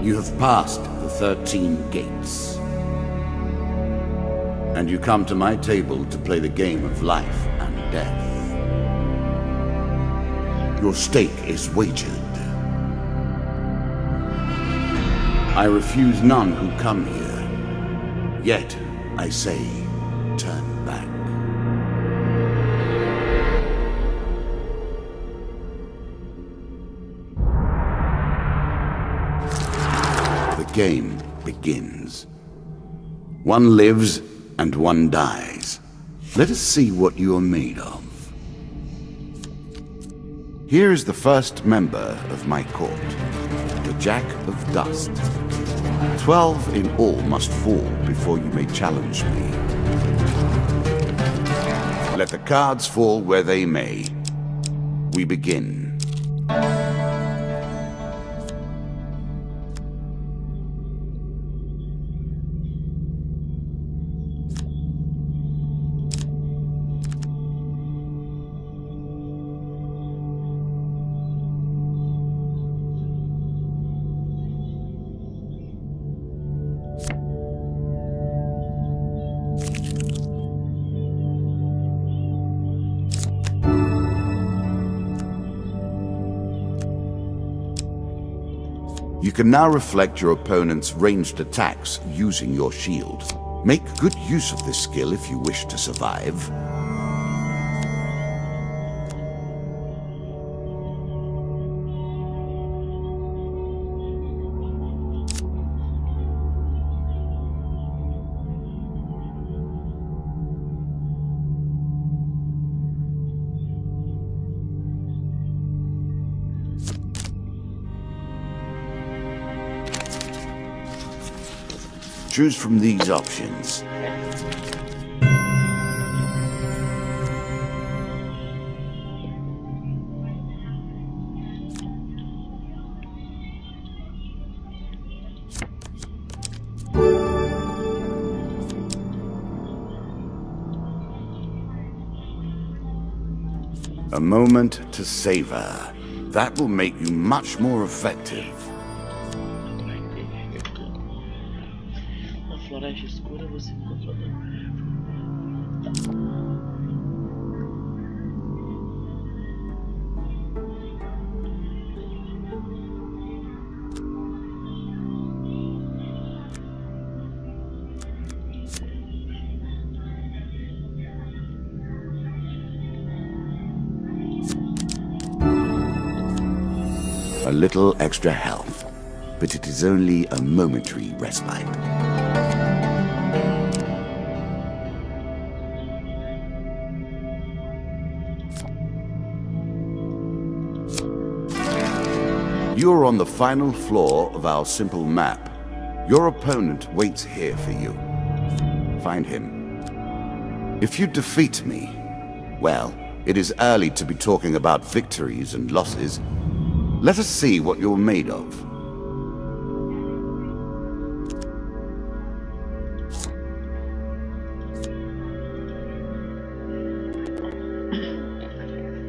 You have passed the 13 gates. And you come to my table to play the game of life and death. Your stake is wagered. I refuse none who come here. Yet, I say, turn back. The game begins. One lives and one dies. Let us see what you are made of. Here is the first member of my court, the Jack of Dust. 12 in all must fall before you may challenge me. Let the cards fall where they may. We begin. You can now reflect your opponent's ranged attacks using your shield. Make good use of this skill if you wish to survive. Choose from these options. A moment to savor. That will make you much more effective. Floresta escura, você controla. A little extra health, but it is only a momentary respite. You're on the final floor of our simple map. Your opponent waits here for you. Find him. If you defeat me, well, it is early to be talking about victories and losses. Let us see what you're made of.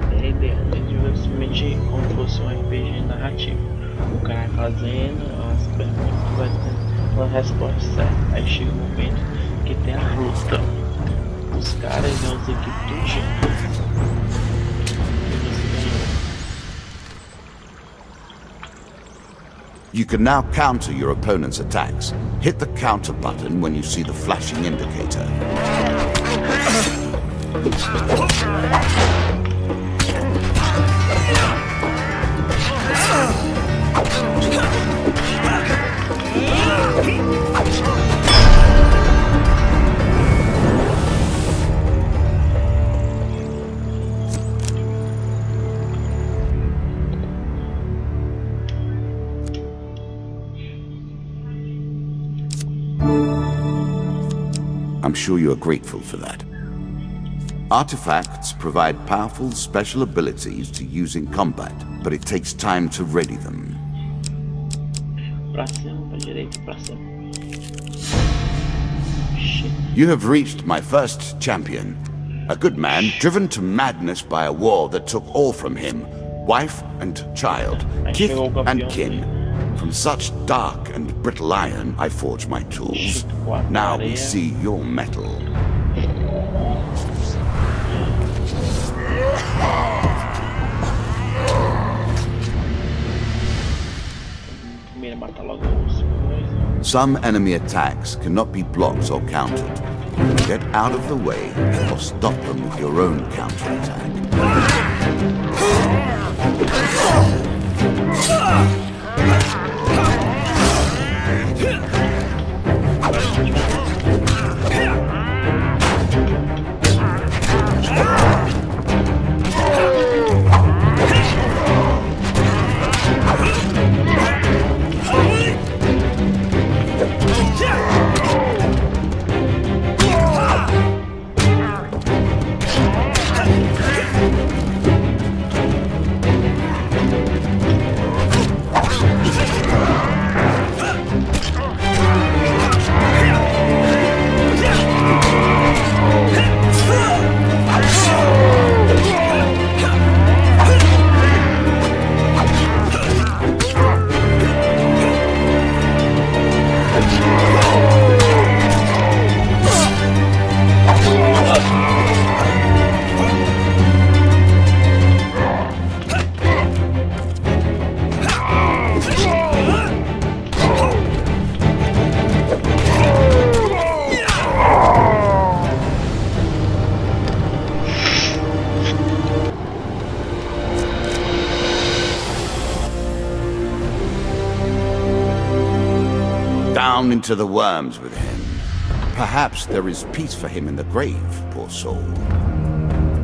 A ideia é simplesmente como se fosse um RPG narrativo. O cara fazendo as perguntas, vai tendo a resposta certa. Aí chega o momento que tem a luta. Os caras vão dizer que tudo. You can now counter your opponent's attacks. Hit the counter button when you see the flashing indicator. I'm sure you are grateful for that. Artifacts provide powerful special abilities to use in combat, but it takes time to ready them. Pra cima, pra direita, pra cima. You have reached my first champion. A good man driven to madness by a war that took all from him. Wife and child, kith and kin. From such dark and brittle iron, I forge my tools. Now we see your metal. Some enemy attacks cannot be blocked or countered. Get out of the way or stop them with your own counterattack. Down into the worms with him. Perhaps there is peace for him in the grave, poor soul.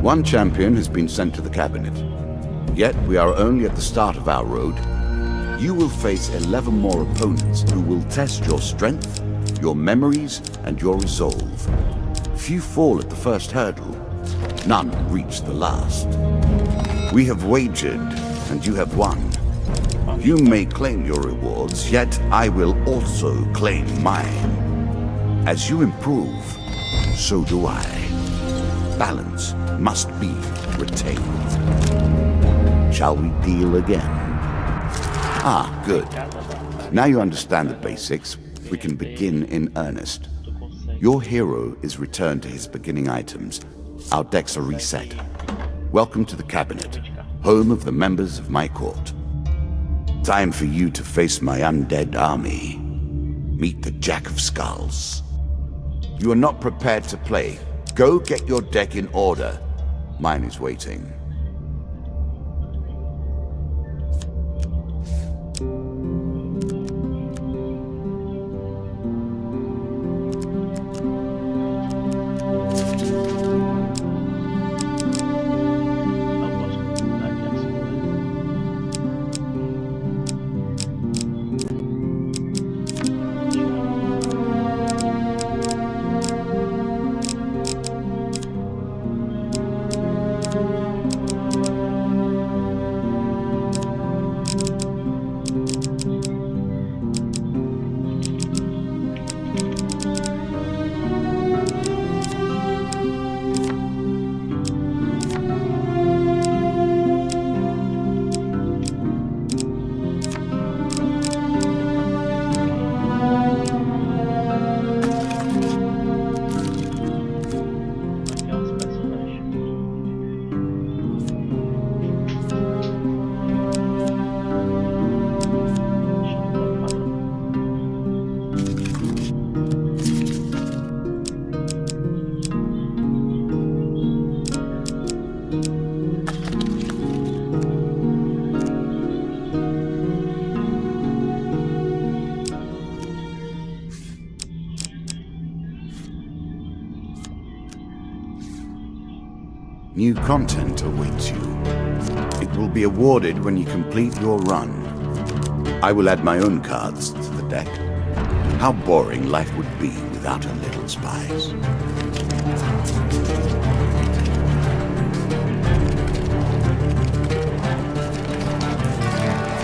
One champion has been sent to the cabinet. Yet we are only at the start of our road. You will face 11 more opponents who will test your strength, your memories, and your resolve. Few fall at the first hurdle. None reach the last. We have wagered, and you have won. You may claim your rewards, yet I will also claim mine. As you improve, so do I. Balance must be retained. Shall we deal again? Ah, good. Now you understand the basics, we can begin in earnest. Your hero is returned to his beginning items. Our decks are reset. Welcome to the cabinet, home of the members of my court. Time for you to face my undead army. Meet the Jack of Skulls. You are not prepared to play. Go get your deck in order. Mine is waiting. New content awaits you. It will be awarded when you complete your run. I will add my own cards to the deck. How boring life would be without a little spice.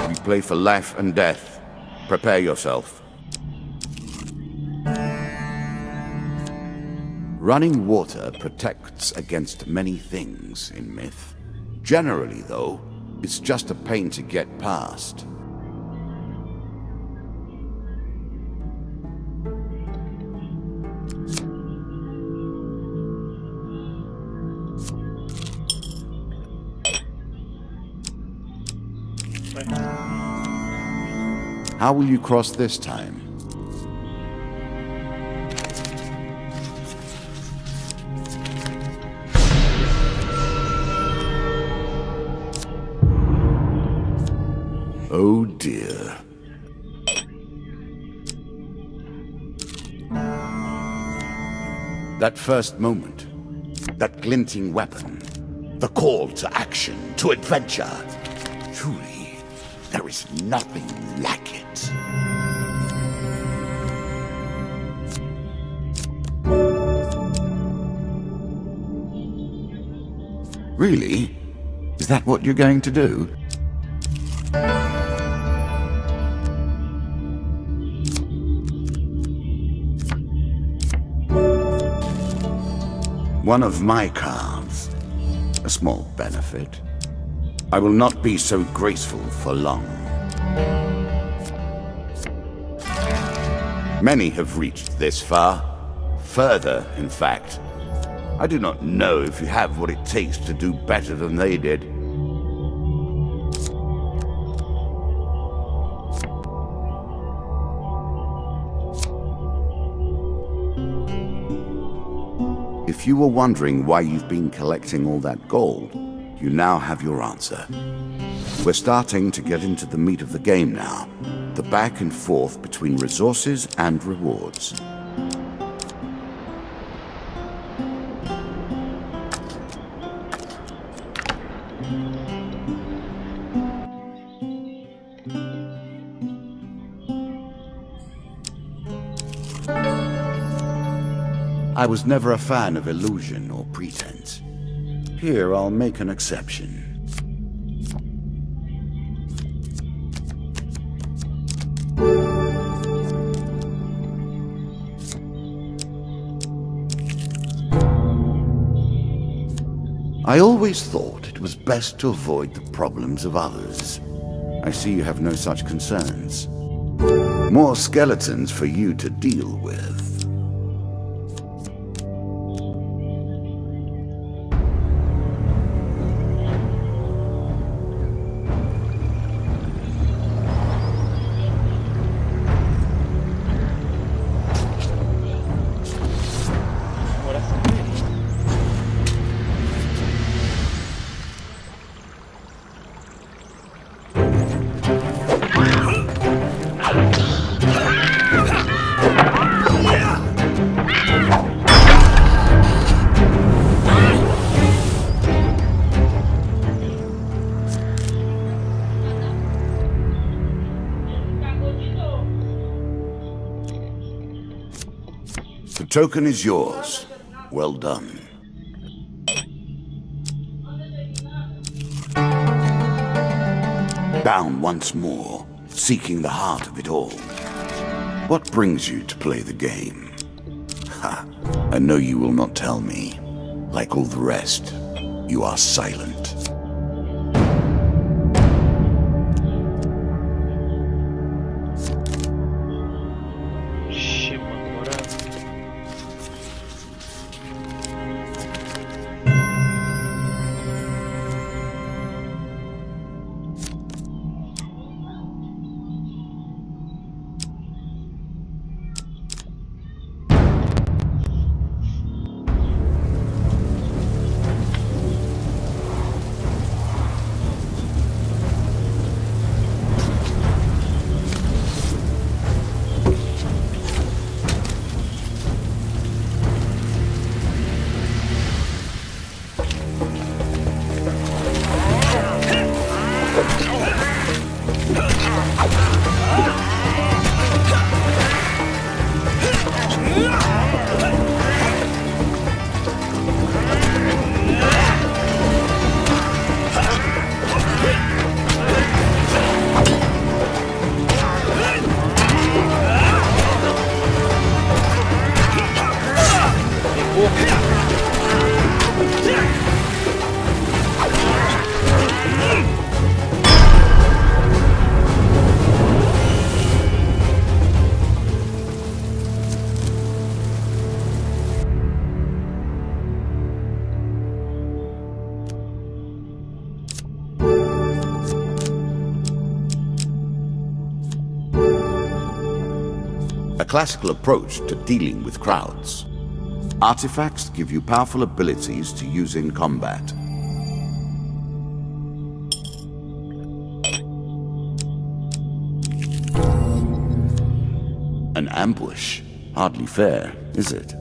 We play for life and death. Prepare yourself. Running water protects against many things in myth. Generally, though, it's just a pain to get past. perto. How will you cross this time? Oh dear. That first moment, that glinting weapon, the call to action, to adventure. Truly, there is nothing like it. Really? Is that what you're going to do? One of my cards. A small benefit. I will not be so graceful for long. Many have reached this far. Further, in fact. I do not know if you have what it takes to do better than they did. If you were wondering why you've been collecting all that gold, you now have your answer. We're starting to get into the meat of the game now, the back and forth between resources and rewards. I was never a fan of illusion or pretense. Here, I'll make an exception. I always thought it was best to avoid the problems of others. I see you have no such concerns. More skeletons for you to deal with. The token is yours. Well done. Bound once more, seeking the heart of it all. What brings you to play the game? Ha! I know you will not tell me. Like all the rest, you are silent. classical approach to dealing with crowds. Artifacts give you powerful abilities to use in combat. An ambush? Hardly fair, is it?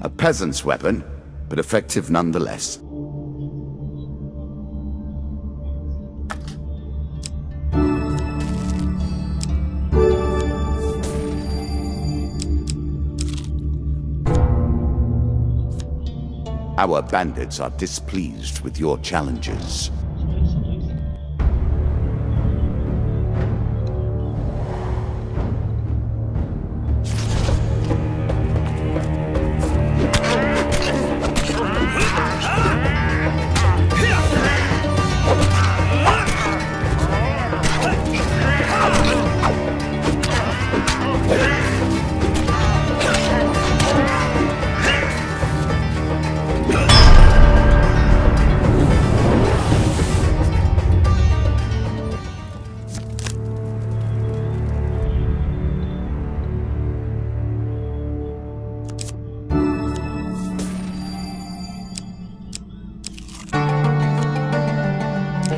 A peasant's weapon, but effective nonetheless. Our bandits are displeased with your challenges.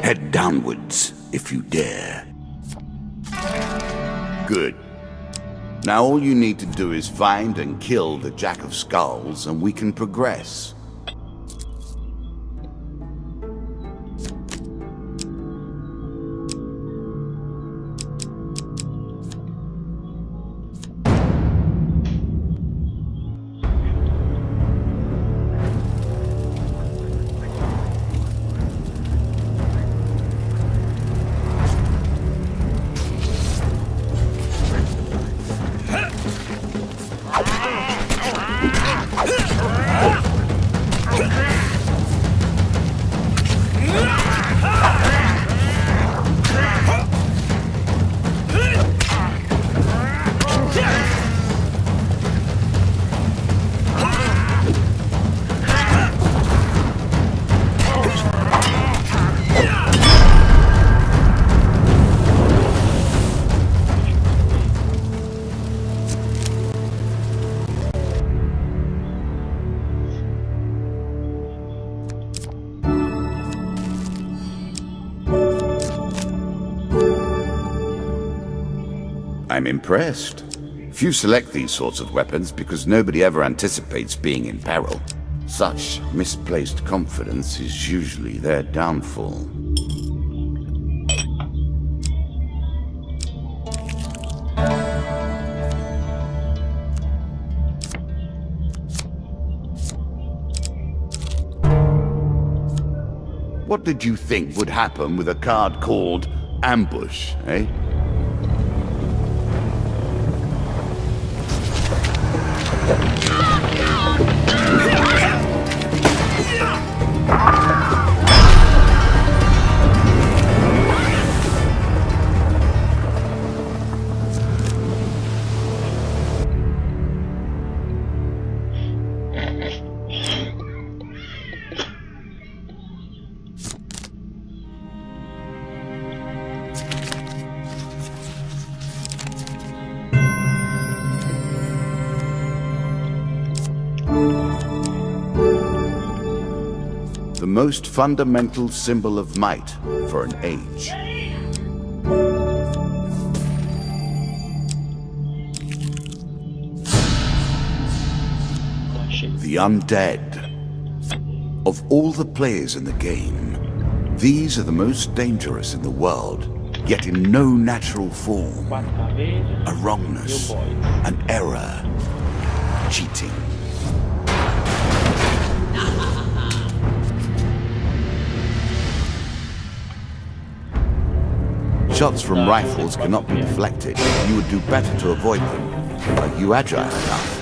Head downwards, if you dare. Good. Now all you need to do is find and kill the Jack of Skulls, and we can progress. I'm impressed. Few select these sorts of weapons because nobody ever anticipates being in peril. Such misplaced confidence is usually their downfall. What did you think would happen with a card called Ambush, eh? The most fundamental symbol of might for an age. Achei. The undead. Of all the players in the game, these are the most dangerous in the world, yet in no natural form. A wrongness, an error, cheating. Shots from rifles cannot be deflected. You would do better to avoid them. Are you agile enough?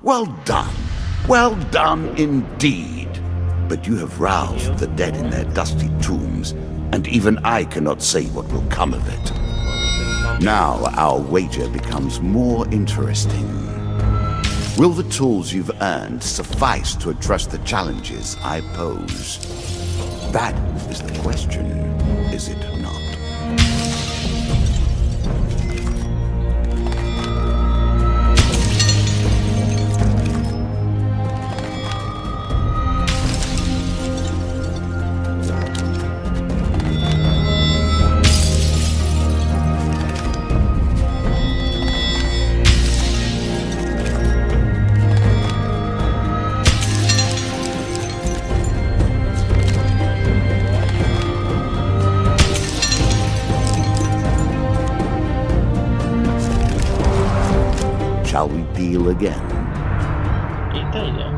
Well done. Well done indeed. But you have roused the dead in their dusty tombs, and even I cannot say what will come of it. Now our wager becomes more interesting. Will the tools you've earned suffice to address the challenges I pose? That is the question, is it not? Shall we deal again? Eita,